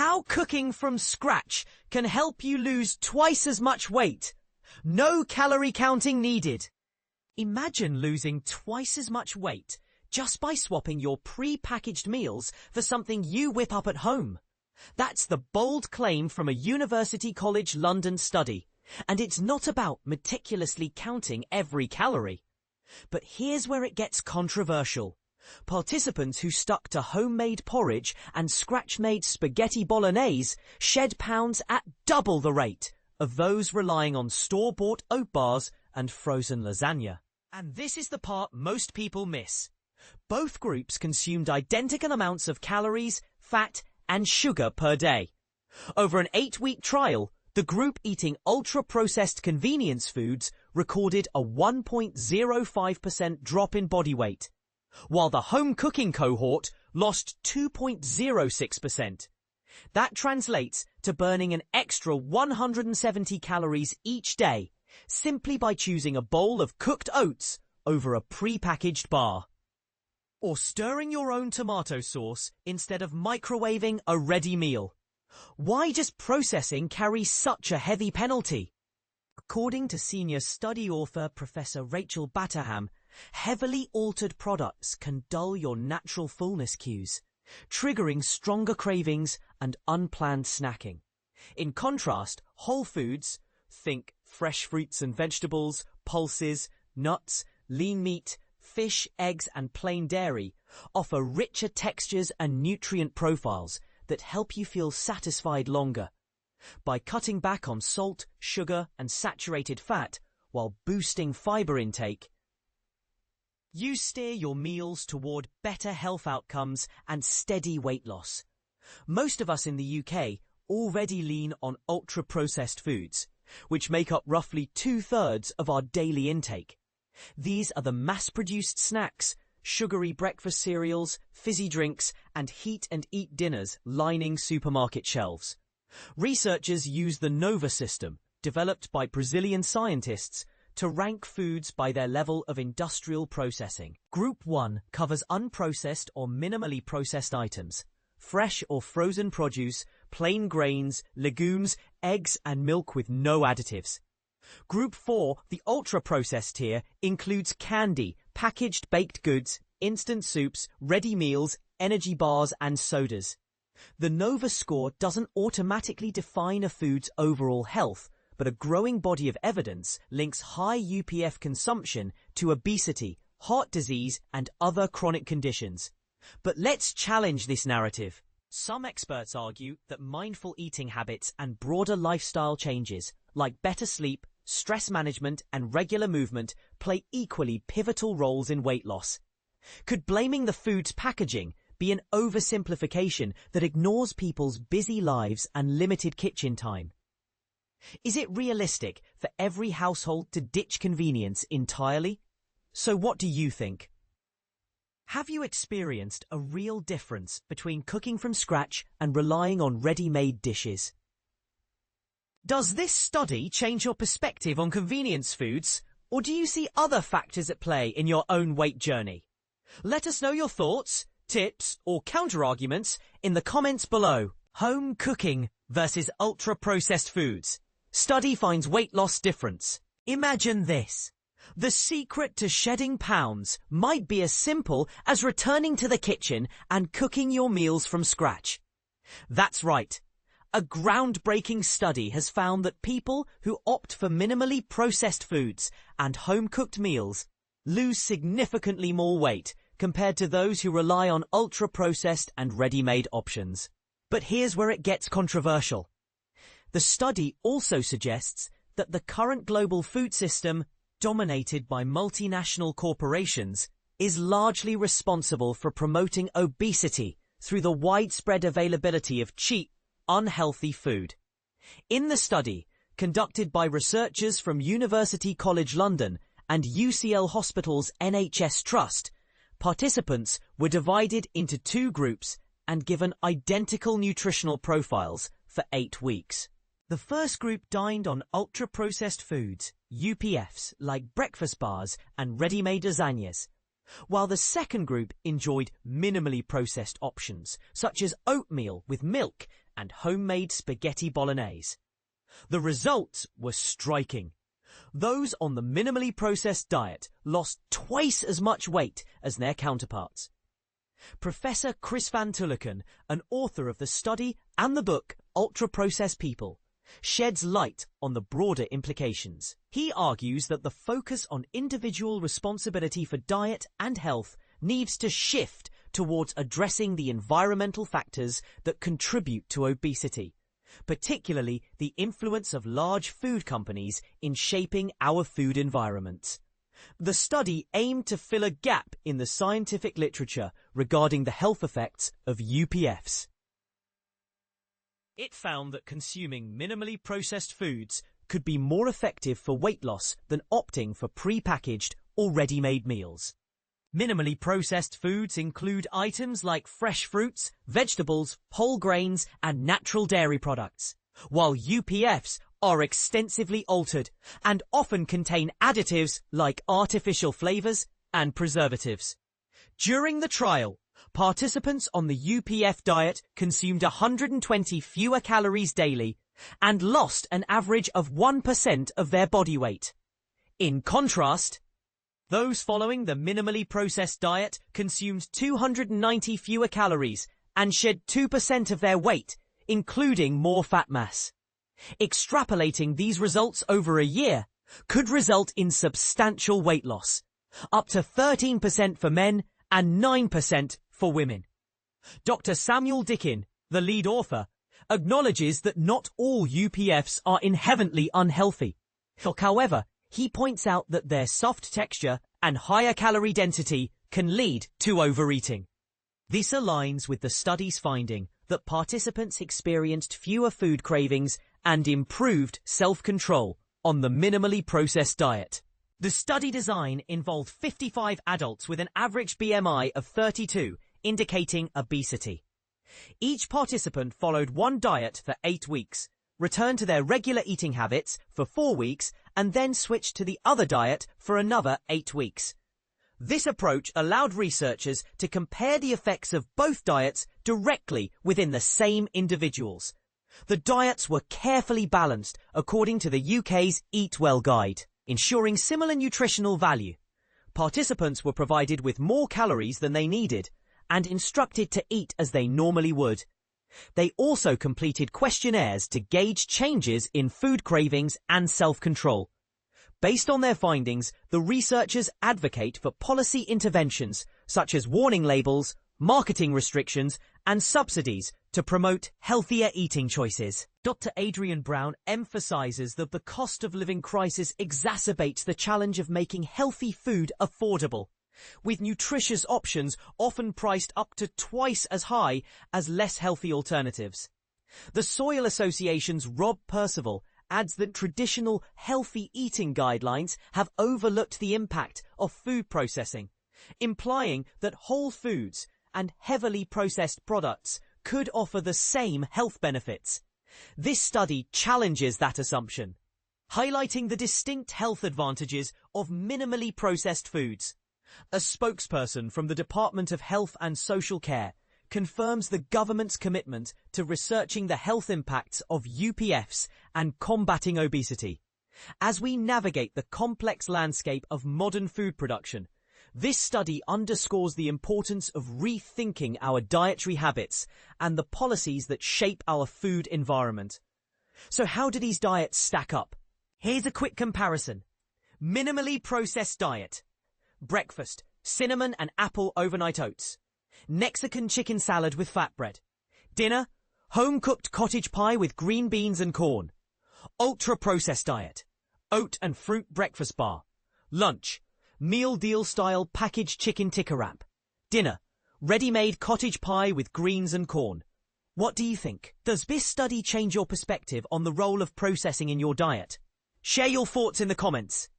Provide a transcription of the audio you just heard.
How cooking from scratch can help you lose twice as much weight. No calorie counting needed. Imagine losing twice as much weight just by swapping your pre-packaged meals for something you whip up at home. That's the bold claim from a University College London study, and it's not about meticulously counting every calorie. But here's where it gets controversial. Participants who stuck to homemade porridge and scratch-made spaghetti bolognese shed pounds at double the rate of those relying on store-bought oat bars and frozen lasagna. And this is the part most people miss. Both groups consumed identical amounts of calories, fat, and sugar per day. Over an 8-week trial, the group eating ultra-processed convenience foods recorded a 1.05% drop in body weight, while the home cooking cohort lost 2.06%. That translates to burning an extra 170 calories each day, simply by choosing a bowl of cooked oats over a pre-packaged bar. Or stirring your own tomato sauce instead of microwaving a ready meal. Why does processing carry such a heavy penalty? According to senior study author Professor Rachel Batterham, heavily altered products can dull your natural fullness cues, triggering stronger cravings and unplanned snacking. In contrast, whole foods, think fresh fruits and vegetables, pulses, nuts, lean meat, fish, eggs, and plain dairy, offer richer textures and nutrient profiles that help you feel satisfied longer. By cutting back on salt, sugar, and saturated fat while boosting fiber intake, you steer your meals toward better health outcomes and steady weight loss. Most of us in the UK already lean on ultra-processed foods, which make up roughly 2/3 of our daily intake. These are the mass-produced snacks, sugary breakfast cereals, fizzy drinks, and heat-and-eat dinners lining supermarket shelves. Researchers use the NOVA system, developed by Brazilian scientists, to rank foods by their level of industrial processing. Group 1 covers unprocessed or minimally processed items, fresh or frozen produce, plain grains, legumes, eggs, and milk with no additives. Group 4, the ultra-processed tier, includes candy, packaged baked goods, instant soups, ready meals, energy bars, and sodas. The NOVA score doesn't automatically define a food's overall health, but a growing body of evidence links high UPF consumption to obesity, heart disease, and other chronic conditions. But let's challenge this narrative. Some experts argue that mindful eating habits and broader lifestyle changes, like better sleep, stress management, and regular movement, play equally pivotal roles in weight loss. Could blaming the food's packaging be an oversimplification that ignores people's busy lives and limited kitchen time? Is it realistic for every household to ditch convenience entirely? So what do you think? Have you experienced a real difference between cooking from scratch and relying on ready-made dishes? Does this study change your perspective on convenience foods, or do you see other factors at play in your own weight journey? Let us know your thoughts, tips, or counter-arguments in the comments below. Home cooking versus ultra-processed foods. Study finds weight loss difference. Imagine this. The secret to shedding pounds might be as simple as returning to the kitchen and cooking your meals from scratch. That's right. A groundbreaking study has found that people who opt for minimally processed foods and home-cooked meals lose significantly more weight compared to those who rely on ultra-processed and ready-made options. But here's where it gets controversial. The study also suggests that the current global food system, dominated by multinational corporations, is largely responsible for promoting obesity through the widespread availability of cheap, unhealthy food. In the study, conducted by researchers from University College London and UCL Hospital's NHS Trust, participants were divided into 2 groups and given identical nutritional profiles for 8 weeks. The first group dined on ultra-processed foods, UPFs, like breakfast bars and ready-made lasagnas, while the second group enjoyed minimally processed options, such as oatmeal with milk and homemade spaghetti bolognese. The results were striking. Those on the minimally processed diet lost twice as much weight as their counterparts. Professor Chris Van Tulleken, an author of the study and the book Ultra-Processed People, sheds light on the broader implications. He argues that the focus on individual responsibility for diet and health needs to shift towards addressing the environmental factors that contribute to obesity, particularly the influence of large food companies in shaping our food environments. The study aimed to fill a gap in the scientific literature regarding the health effects of UPFs. It found that consuming minimally processed foods could be more effective for weight loss than opting for pre-packaged or ready-made meals. Minimally processed foods include items like fresh fruits, vegetables, whole grains, and natural dairy products, while UPFs are extensively altered and often contain additives like artificial flavors and preservatives. During the trial, participants on the UPF diet consumed 120 fewer calories daily and lost an average of 1% of their body weight. In contrast, those following the minimally processed diet consumed 290 fewer calories and shed 2% of their weight, including more fat mass. Extrapolating these results over a year could result in substantial weight loss, up to 13% for men and 9% for women. Dr. Samuel Dickin, the lead author, acknowledges that not all UPFs are inherently unhealthy. However, he points out that their soft texture and higher calorie density can lead to overeating. This aligns with the study's finding that participants experienced fewer food cravings and improved self-control on the minimally processed diet. The study design involved 55 adults with an average BMI of 32, indicating obesity. Each participant followed one diet for 8 weeks, returned to their regular eating habits for 4 weeks, and then switched to the other diet for another 8 weeks. This approach allowed researchers to compare the effects of both diets directly within the same individuals. The diets were carefully balanced according to the UK's Eat Well guide, ensuring similar nutritional value. Participants were provided with more calories than they needed and instructed to eat as they normally would. They also completed questionnaires to gauge changes in food cravings and self-control. Based on their findings, the researchers advocate for policy interventions such as warning labels, marketing restrictions, and subsidies to promote healthier eating choices. Dr. Adrian Brown emphasizes that the cost of living crisis exacerbates the challenge of making healthy food affordable, with nutritious options often priced up to twice as high as less healthy alternatives. The Soil Association's Rob Percival adds that traditional healthy eating guidelines have overlooked the impact of food processing, implying that whole foods and heavily processed products could offer the same health benefits. This study challenges that assumption, highlighting the distinct health advantages of minimally processed foods. A spokesperson from the Department of Health and Social Care confirms the government's commitment to researching the health impacts of UPFs and combating obesity. As we navigate the complex landscape of modern food production, this study underscores the importance of rethinking our dietary habits and the policies that shape our food environment. So how do these diets stack up? Here's a quick comparison. Minimally processed diet. Breakfast, cinnamon and apple overnight oats. Mexican chicken salad with flatbread. Dinner, home-cooked cottage pie with green beans and corn. Ultra-processed diet. Oat and fruit breakfast bar. Lunch, meal deal style packaged chicken tikka wrap. Dinner, ready-made cottage pie with greens and corn. What do you think? Does this study change your perspective on the role of processing in your diet? Share your thoughts in the comments.